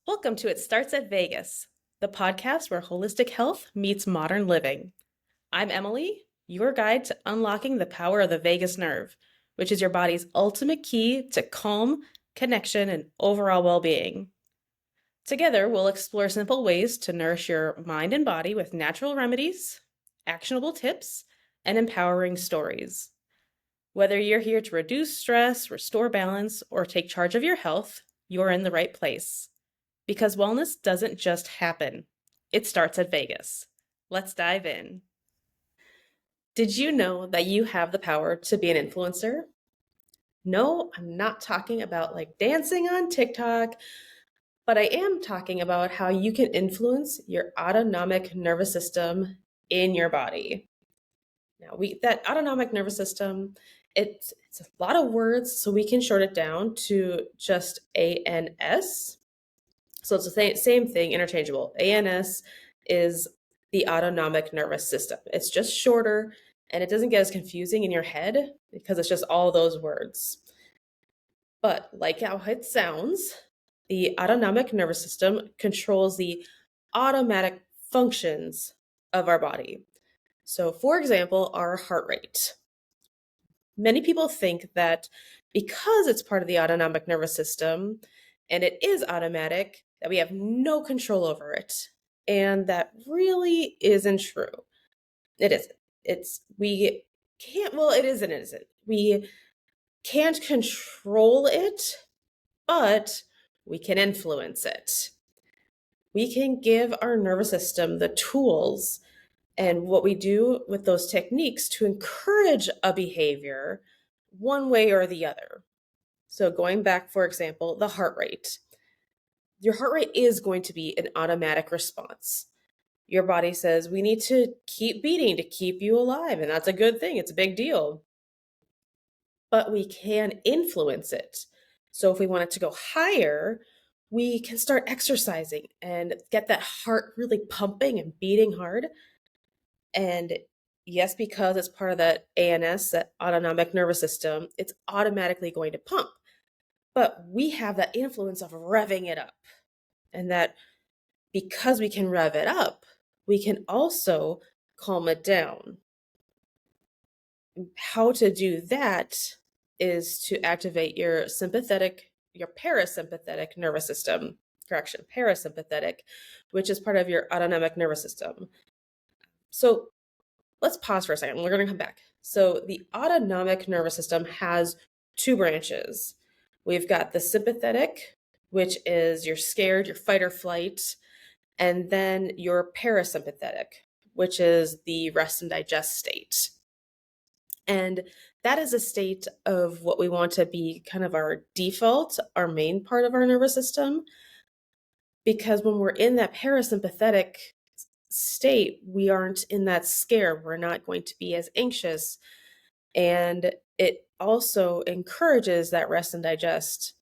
Welcome to It Starts at Vegas, the podcast where holistic health meets modern living. I'm Emily, your guide to unlocking the power of the vagus nerve, which is your body's ultimate key to calm, connection, and overall well being. Together, we'll explore simple ways to nourish your mind and body with natural remedies, actionable tips, and empowering stories. Whether you're here to reduce stress, restore balance, or take charge of your health, you're in the right place. Because wellness doesn't just happen, it starts at Vegas. Let's dive in. Did you know that you have the power to be an influencer? No, I'm not talking about like dancing on TikTok, but I am talking about how you can influence your autonomic nervous system in your body. Now, that autonomic nervous system, it's a lot of words, so we can short it down to just ANS. So it's the same thing, interchangeable. ANS is the autonomic nervous system. It's just shorter and it doesn't get as confusing in your head because it's just all those words. But like how it sounds, the autonomic nervous system controls the automatic functions of our body. So, for example, our heart rate. Many people think that because it's part of the autonomic nervous system and it is automatic, that we have no control over it. And that really isn't true. It isn't. We can't, well, it isn't, it isn't. We can't control it, but we can influence it. We can give our nervous system the tools and what we do with those techniques to encourage a behavior one way or the other. So, going back, for example, the heart rate. Your heart rate is going to be an automatic response. Your body says, we need to keep beating to keep you alive. And that's a good thing, it's a big deal. But we can influence it. So, if we want it to go higher, we can start exercising and get that heart really pumping and beating hard. And yes, because it's part of that ANS, that autonomic nervous system, it's automatically going to pump. But we have that influence of revving it up. And that because we can rev it up, we can also calm it down. How to do that is to activate your parasympathetic nervous system. Correction, parasympathetic, which is part of your autonomic nervous system. So let's pause for a second. We're going to come back. So the autonomic nervous system has two branches. We've got the sympathetic, which is you're scared, your fight or flight, and then your parasympathetic, which is the rest and digest state. And that is a state of what we want to be kind of our default, our main part of our nervous system. Because when we're in that parasympathetic state, we aren't in that scare. We're not going to be as anxious. And it also encourages that rest and digest.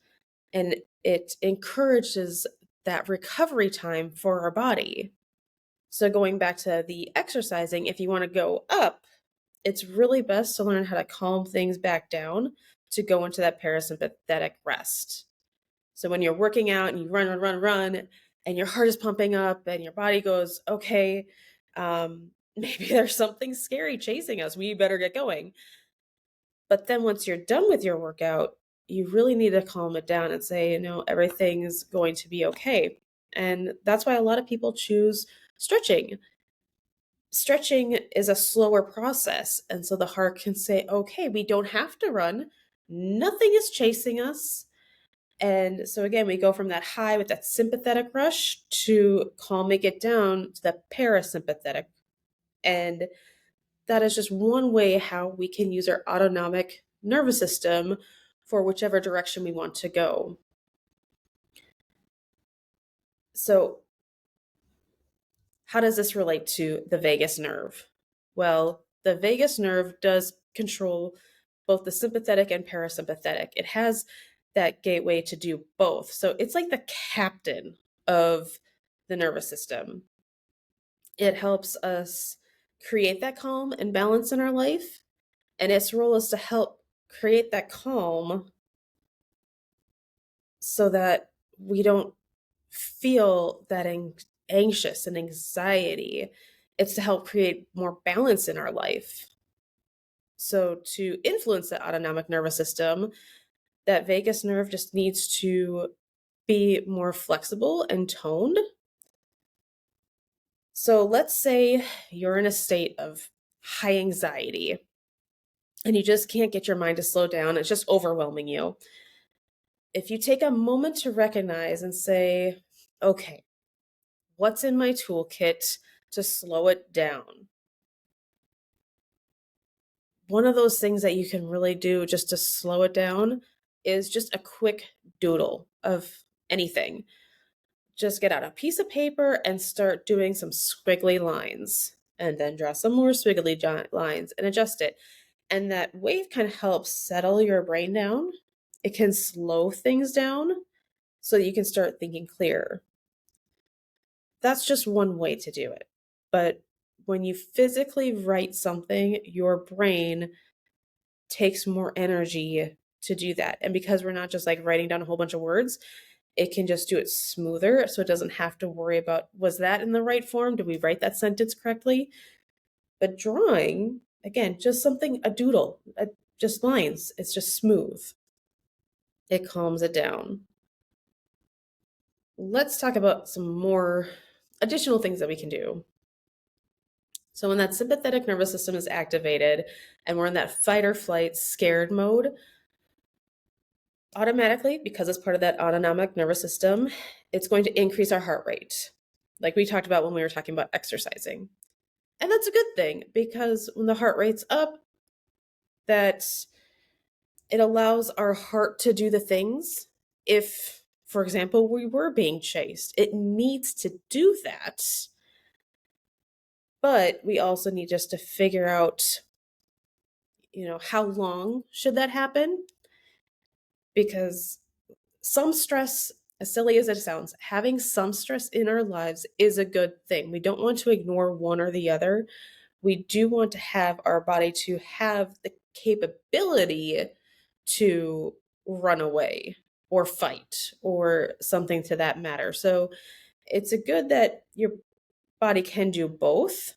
And it encourages that recovery time for our body. So going back to the exercising, if you want to go up, it's really best to learn how to calm things back down to go into that parasympathetic rest. So when you're working out and you run, and your heart is pumping up and your body goes, okay, maybe there's something scary chasing us. We better get going. But then once you're done with your workout, you really need to calm it down and say, everything's going to be okay. And that's why a lot of people choose stretching. Stretching is a slower process. And so the heart can say, okay, we don't have to run. Nothing is chasing us. And so again, we go from that high with that sympathetic rush to calming it down to the parasympathetic. And that is just one way how we can use our autonomic nervous system for whichever direction we want to go. So how does this relate to the vagus nerve? Well, the vagus nerve does control both the sympathetic and parasympathetic. It has that gateway to do both. So it's like the captain of the nervous system. It helps us create that calm and balance in our life. And its role is to help create that calm so that we don't feel that anxious and anxiety. It's to help create more balance in our life. So to influence the autonomic nervous system, that vagus nerve just needs to be more flexible and toned. So let's say you're in a state of high anxiety and you just can't get your mind to slow down. It's just overwhelming you. If you take a moment to recognize and say, okay, what's in my toolkit to slow it down? One of those things that you can really do just to slow it down is just a quick doodle of anything. Just get out a piece of paper and start doing some squiggly lines, and then draw some more squiggly lines and adjust it. And that wave kind of helps settle your brain down. It can slow things down so that you can start thinking clearer. That's just one way to do it. But when you physically write something, your brain takes more energy to do that. And because we're not just like writing down a whole bunch of words, it can just do it smoother. So it doesn't have to worry about, was that in the right form? Did we write that sentence correctly? But drawing, again, just something, a doodle, just lines. It's just smooth. It calms it down. Let's talk about some more additional things that we can do. So when that sympathetic nervous system is activated and we're in that fight or flight scared mode, automatically, because it's part of that autonomic nervous system, it's going to increase our heart rate, like we talked about when we were talking about exercising. And that's a good thing, because when the heart rate's up, that it allows our heart to do the things. If, for example, we were being chased, it needs to do that. But we also need just to figure out, how long should that happen? Because some stress, as silly as it sounds, having some stress in our lives is a good thing. We don't want to ignore one or the other. We do want to have our body to have the capability to run away or fight or something to that matter. So it's a good that your body can do both.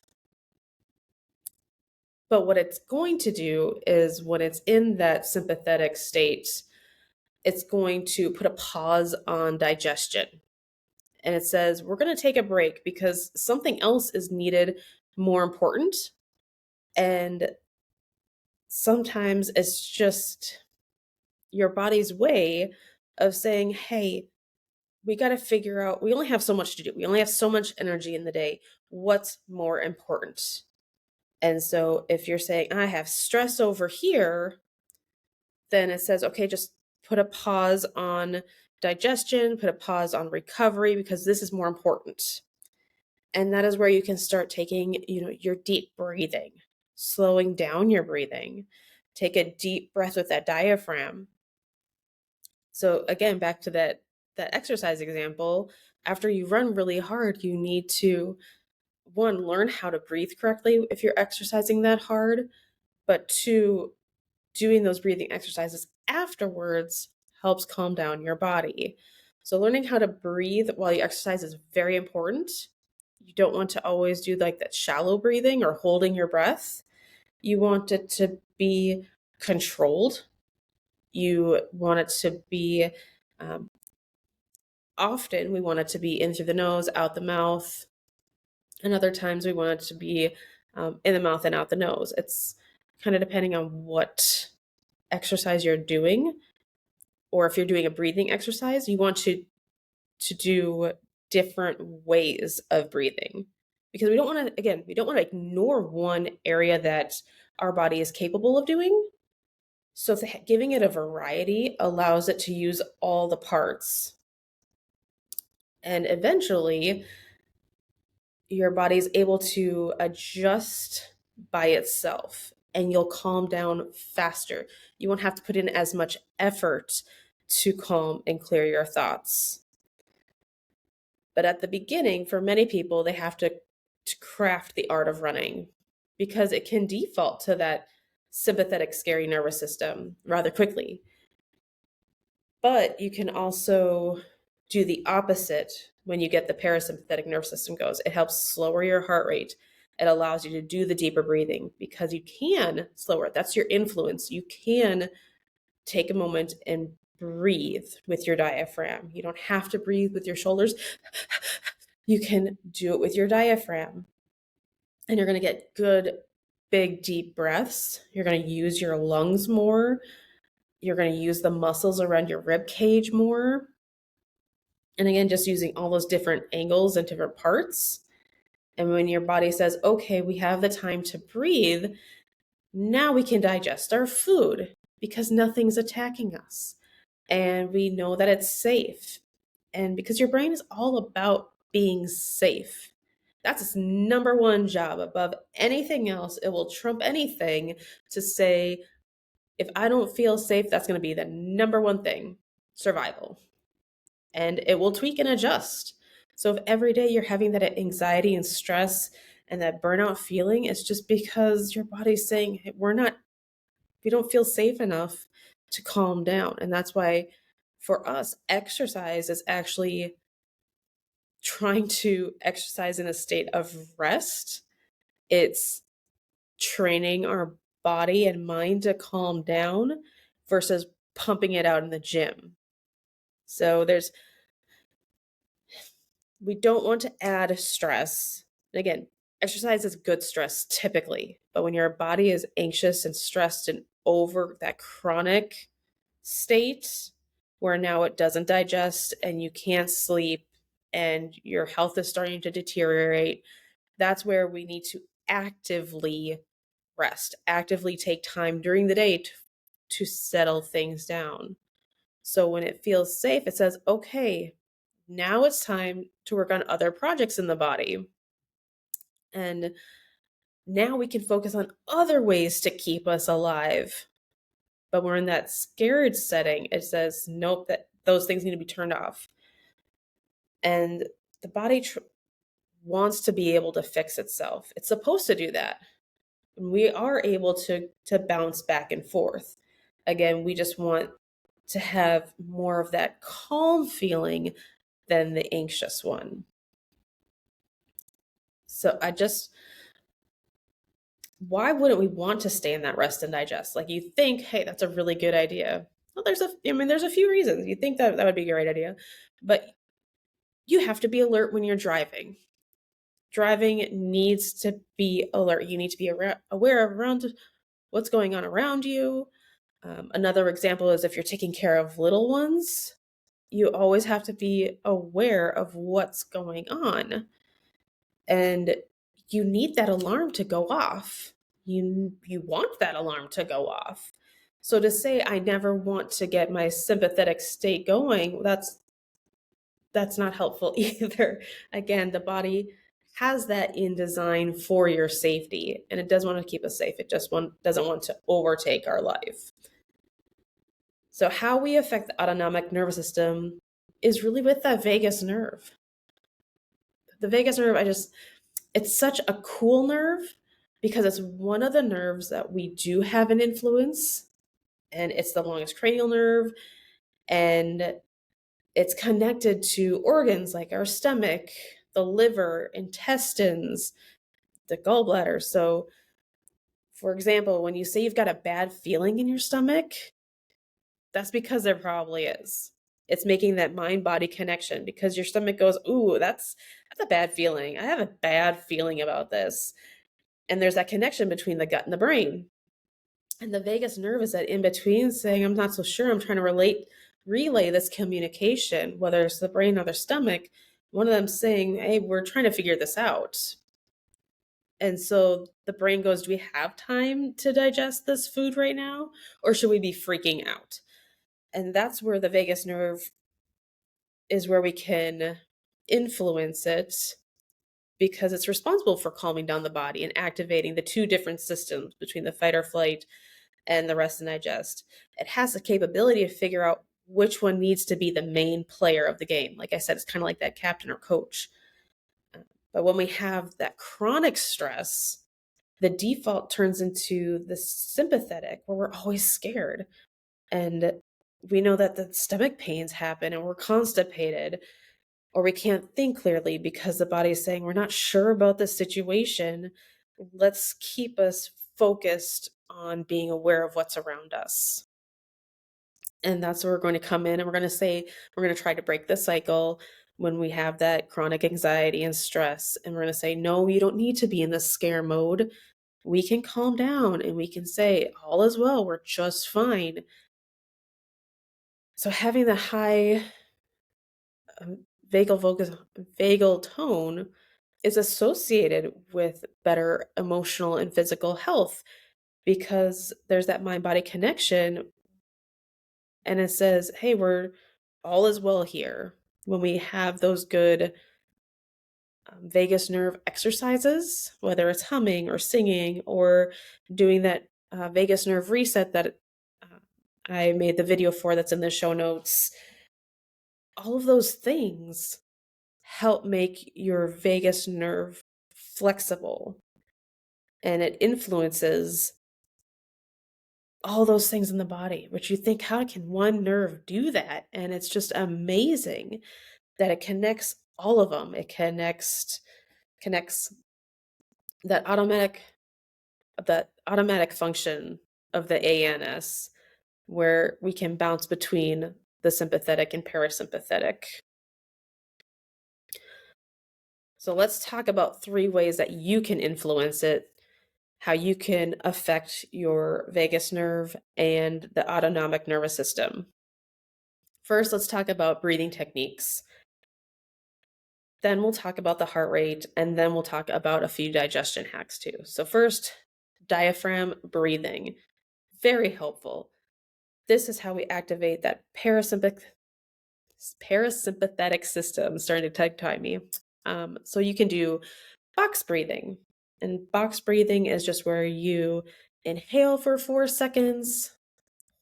But what it's going to do is when it's in that sympathetic state, it's going to put a pause on digestion. And it says, we're going to take a break because something else is needed, more important. And sometimes it's just your body's way of saying, hey, we got to figure out, we only have so much to do. We only have so much energy in the day. What's more important? And so if you're saying, I have stress over here, then it says, okay, just put a pause on digestion, put a pause on recovery, because this is more important. And that is where you can start taking, your deep breathing, slowing down your breathing. Take a deep breath with that diaphragm. So again, back to that exercise example, after you run really hard, you need to, one, learn how to breathe correctly if you're exercising that hard, but two, doing those breathing exercises afterwards helps calm down your body. So learning how to breathe while you exercise is very important. You don't want to always do like that shallow breathing or holding your breath. You want it to be controlled. You want it to be, often we want it to be in through the nose, out the mouth. And other times we want it to be in the mouth and out the nose. It's kind of depending on what exercise you're doing, or if you're doing a breathing exercise, you want to do different ways of breathing, because we don't want to ignore one area that our body is capable of doing. So giving it a variety allows it to use all the parts, and eventually your body's able to adjust by itself and you'll calm down faster. You won't have to put in as much effort to calm and clear your thoughts. But at the beginning, for many people, they have to craft the art of running, because it can default to that sympathetic, scary nervous system rather quickly. But you can also do the opposite when you get the parasympathetic nervous system goes. It helps slower your heart rate. It allows you to do the deeper breathing because you can slower it. That's your influence. You can take a moment and breathe with your diaphragm. You don't have to breathe with your shoulders. You can do it with your diaphragm. And you're going to get good, big, deep breaths. You're going to use your lungs more. You're going to use the muscles around your rib cage more. And again, just using all those different angles and different parts. And when your body says, okay, we have the time to breathe, now we can digest our food because nothing's attacking us. And we know that it's safe. And because your brain is all about being safe. That's its number one job above anything else. It will trump anything to say, if I don't feel safe, that's going to be the number one thing, survival. And it will tweak and adjust. So if every day you're having that anxiety and stress and that burnout feeling, it's just because your body's saying, hey, we don't feel safe enough to calm down. And that's why for us, exercise is actually trying to exercise in a state of rest. It's training our body and mind to calm down versus pumping it out in the gym. So we don't want to add stress. And again, exercise is good stress typically, but when your body is anxious and stressed and over that chronic state where now it doesn't digest and you can't sleep and your health is starting to deteriorate, that's where we need to actively rest, actively take time during the day to settle things down. So when it feels safe, it says, okay, now it's time to work on other projects in the body. And now we can focus on other ways to keep us alive. But we're in that scared setting. It says, nope, that those things need to be turned off. And the body wants to be able to fix itself. It's supposed to do that. And we are able to bounce back and forth. Again, we just want to have more of that calm feeling than the anxious one. So why wouldn't we want to stay in that rest and digest? Like you think, hey, that's a really good idea. Well, there's a few reasons. You think that would be a great idea, but you have to be alert when you're driving. Driving needs to be alert. You need to be aware of around what's going on around you. Another example is if you're taking care of little ones, you always have to be aware of what's going on. And you need that alarm to go off. You want that alarm to go off. So to say, I never want to get my sympathetic state going, that's not helpful either. Again, the body has that in design for your safety, and it does want to keep us safe. It just doesn't want to overtake our life. So how we affect the autonomic nervous system is really with that vagus nerve. The vagus nerve, it's such a cool nerve because it's one of the nerves that we do have an influence, and it's the longest cranial nerve, and it's connected to organs like our stomach, the liver, intestines, the gallbladder. So, for example, when you say you've got a bad feeling in your stomach, that's because there probably is. It's making that mind-body connection because your stomach goes, ooh, that's a bad feeling. I have a bad feeling about this. And there's that connection between the gut and the brain. And the vagus nerve is that in between saying, I'm not so sure. I'm trying to relay this communication, whether it's the brain or the stomach. One of them saying, hey, we're trying to figure this out. And so the brain goes, do we have time to digest this food right now? Or should we be freaking out? And that's where the vagus nerve is where we can influence it because it's responsible for calming down the body and activating the two different systems between the fight or flight and the rest and digest. It has the capability to figure out which one needs to be the main player of the game. Like I said, it's kind of like that captain or coach. But when we have that chronic stress, the default turns into the sympathetic where we're always scared. And we know that the stomach pains happen and we're constipated, or we can't think clearly because the body is saying, we're not sure about this situation. Let's keep us focused on being aware of what's around us. And that's where we're going to come in and we're going to say, we're going to try to break the cycle when we have that chronic anxiety and stress. And we're going to say, no, you don't need to be in this scare mode. We can calm down and we can say, all is well, we're just fine. So having the high vagal tone is associated with better emotional and physical health because there's that mind-body connection, and it says, hey, we're all is well here. When we have those good vagus nerve exercises, whether it's humming or singing or doing that vagus nerve reset that I made the video for that's in the show notes, all of those things help make your vagus nerve flexible, and it influences all those things in the body, which you think, how can one nerve do that? And it's just amazing that it connects all of them. It connects that automatic function of the ANS, where we can bounce between the sympathetic and parasympathetic. So let's talk about 3 ways that you can influence it, how you can affect your vagus nerve and the autonomic nervous system. First, let's talk about breathing techniques. Then we'll talk about the heart rate, and then we'll talk about a few digestion hacks too. So first, diaphragm breathing. Very helpful. This is how we activate that parasympathetic system. Starting to tongue-tie me. So you can do box breathing. And box breathing is just where you inhale for 4 seconds,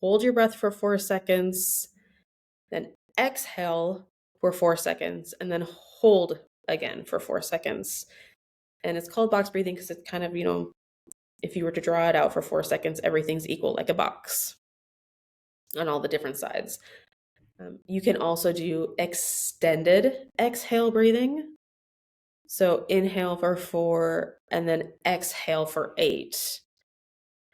hold your breath for 4 seconds, then exhale for 4 seconds, and then hold again for 4 seconds. And it's called box breathing because it's kind of, if you were to draw it out for 4 seconds, everything's equal like a box on all the different sides. You can also do extended exhale breathing. So inhale for 4 and then exhale for 8.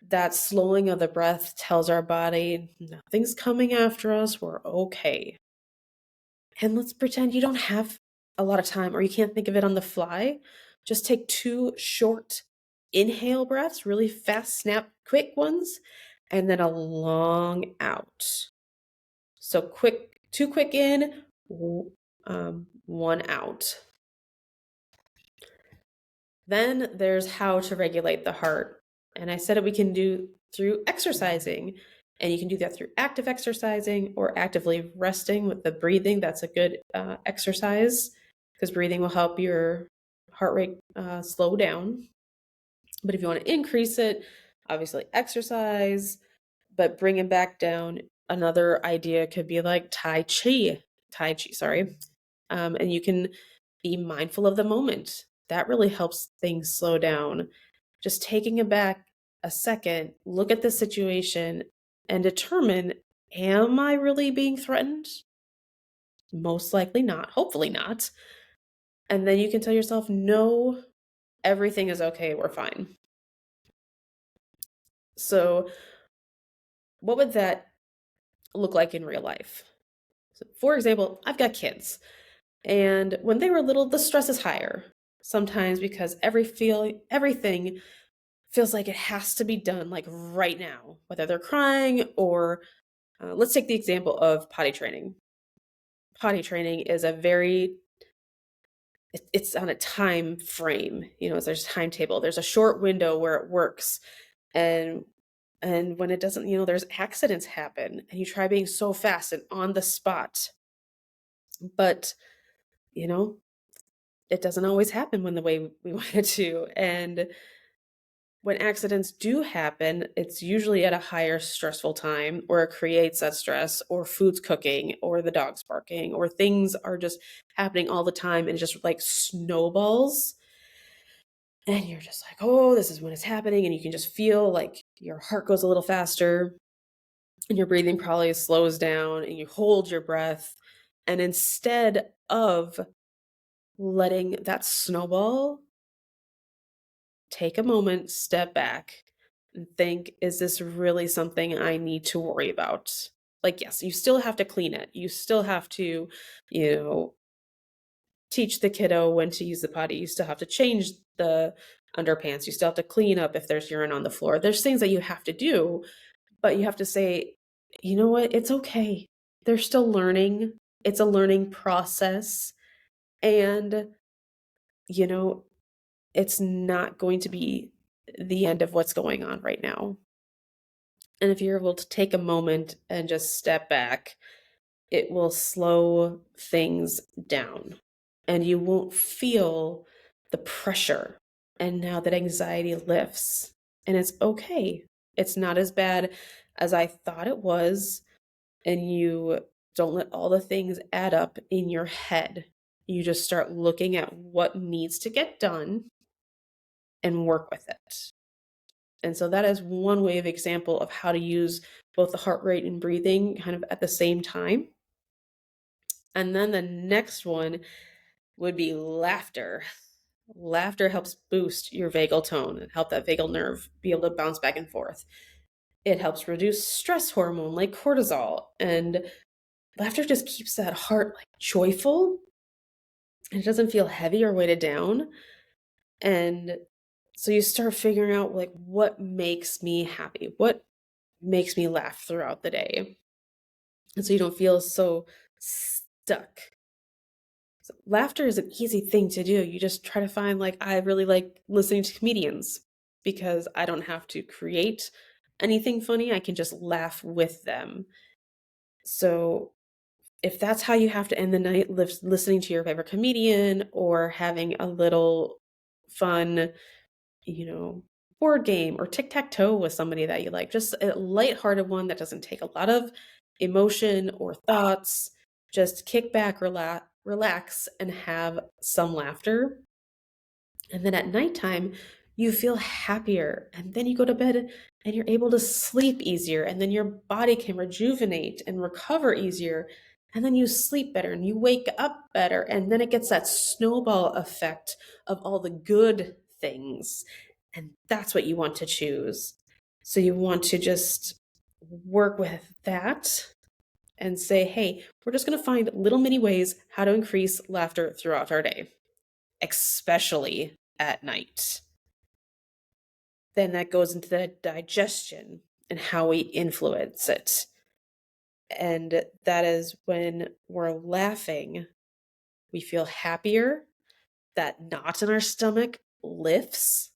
That slowing of the breath tells our body nothing's coming after us, we're okay. And let's pretend you don't have a lot of time or you can't think of it on the fly. Just take 2 short inhale breaths, really fast, snap, quick ones, and then a long out. So 2 quick in, 1 out. Then there's how to regulate the heart. And I said we can do through exercising. And you can do that through active exercising or actively resting with the breathing. That's a good exercise because breathing will help your heart rate slow down. But if you want to increase it, obviously exercise, but bring it back down. Another idea could be like Tai Chi, and you can be mindful of the moment. That really helps things slow down. Just taking it back a second, look at the situation and determine, am I really being threatened? Most likely not, hopefully not. And then you can tell yourself, no, everything is okay, we're fine. So what would that look like in real life? So, for example, I've got kids, and when they were little, the stress is higher. Sometimes because everything feels like it has to be done like right now, whether they're crying or let's take the example of potty training. Potty training is it's on a time frame, there's a timetable, there's a short window where it works. And when it doesn't, there's accidents happen and you try being so fast and on the spot. But, it doesn't always happen when the way we want it to. And when accidents do happen, it's usually at a higher stressful time, or it creates that stress, or food's cooking, or the dog's barking, or things are just happening all the time and it just like snowballs. And you're just like, oh, this is when it's happening. And you can just feel like your heart goes a little faster. and your breathing probably slows down and you hold your breath. And instead of letting that snowball, take a moment, step back, and think, is this really something I need to worry about? Like, yes, you still have to clean it. You still have to, you know, teach the kiddo when to use the potty. You still have to change the underpants. You still have to clean up if there's urine on the floor. There's things that you have to do, but you have to say, you know what? It's okay. They're still learning. It's a learning process. And, you know, it's not going to be the end of what's going on right now. And if you're able to take a moment and just step back, it will slow things down and you won't feel the pressure. And now that anxiety lifts, and it's okay. It's not as bad as I thought it was. And you don't let all the things add up in your head. You just start looking at what needs to get done and work with it. And so that is one way of example of how to use both the heart rate and breathing kind of at the same time. And then the next one would be laughter. Laughter helps boost your vagal tone and help that vagal nerve be able to bounce back and forth. It helps reduce stress hormone like cortisol. And laughter just keeps that heart like joyful. And it doesn't feel heavy or weighted down. And so you start figuring out like what makes me happy? What makes me laugh throughout the day? And so you don't feel so stuck. So laughter is an easy thing to do. You just try to find, like, I really like listening to comedians because I don't have to create anything funny. I can just laugh with them. So if that's how you have to end the night, listening to your favorite comedian or having a little fun, you know, board game or tic-tac-toe with somebody that you like, just a lighthearted one that doesn't take a lot of emotion or thoughts, just kick back, relax, and have some laughter. And then at nighttime, you feel happier. And then you go to bed and you're able to sleep easier. And then your body can rejuvenate and recover easier. And then you sleep better and you wake up better. And then it gets that snowball effect of all the good things. And that's what you want to choose. So you want to just work with that and say, hey, we're just going to find little mini ways how to increase laughter throughout our day, especially at night. Then that goes into the digestion and how we influence it. And that is when we're laughing, we feel happier, that knot in our stomach lifts.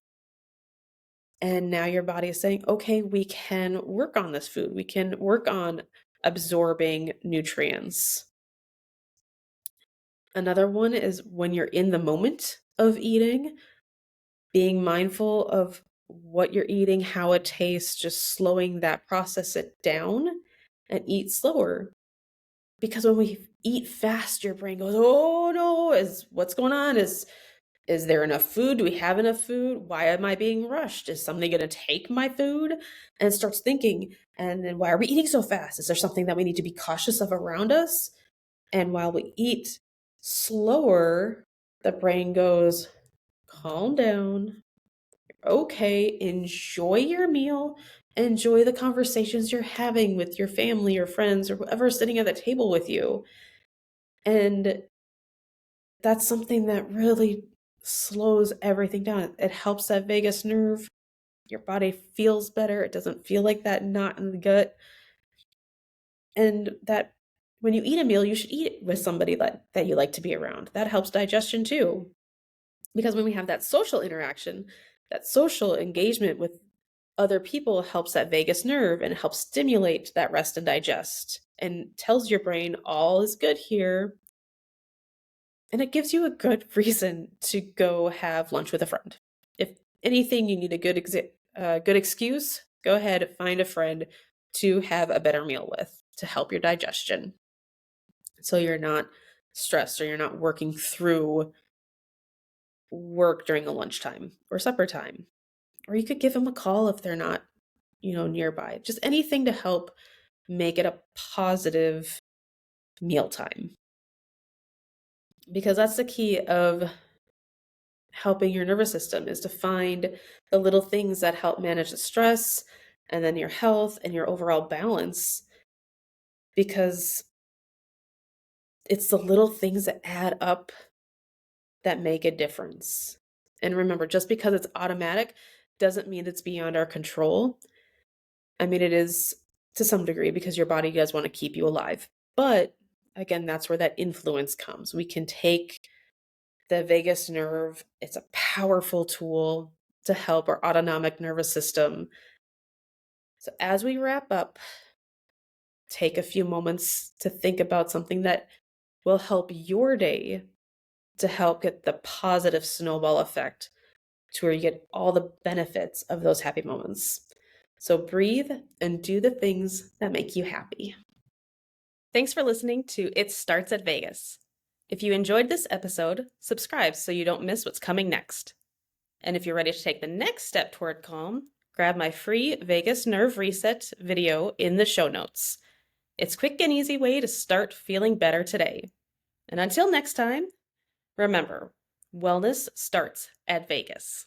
And now your body is saying, okay, we can work on this food. We can work on absorbing nutrients. Another one is when you're in the moment of eating, being mindful of what you're eating, how it tastes, just slowing that process it down and eat slower. Because when we eat fast, your brain goes, "Oh no, what's going on? Is there enough food? Do we have enough food? Why am I being rushed? Is somebody going to take my food?" And it starts thinking, and then why are we eating so fast? Is there something that we need to be cautious of around us? And while we eat slower, the brain goes, calm down. Okay, enjoy your meal. Enjoy the conversations you're having with your family or friends or whoever's sitting at the table with you. And that's something that really slows everything down. It helps that vagus nerve. Your body feels better. It doesn't feel like that knot in the gut. And that when you eat a meal, you should eat it with somebody that you like to be around. That helps digestion too. Because when we have that social interaction, that social engagement with other people helps that vagus nerve and helps stimulate that rest and digest and tells your brain all is good here. And it gives you a good reason to go have lunch with a friend. If anything, you need a good excuse, go ahead, find a friend to have a better meal with to help your digestion. So you're not stressed or you're not working through work during a lunchtime or supper time. Or you could give them a call if they're not, nearby. Just anything to help make it a positive mealtime. Because that's the key of helping your nervous system, is to find the little things that help manage the stress and then your health and your overall balance, because it's the little things that add up that make a difference. And remember, just because it's automatic doesn't mean it's beyond our control. I mean, it is to some degree, because your body does want to keep you alive. But again, that's where that influence comes. We can take the vagus nerve, it's a powerful tool to help our autonomic nervous system. So as we wrap up, take a few moments to think about something that will help your day to help get the positive snowball effect to where you get all the benefits of those happy moments. So breathe and do the things that make you happy. Thanks for listening to It Starts at Vegas. If you enjoyed this episode, subscribe so you don't miss what's coming next. And if you're ready to take the next step toward calm, grab my free Vagus Nerve Reset video in the show notes. It's a quick and easy way to start feeling better today. And until next time, remember, wellness starts at Vegas.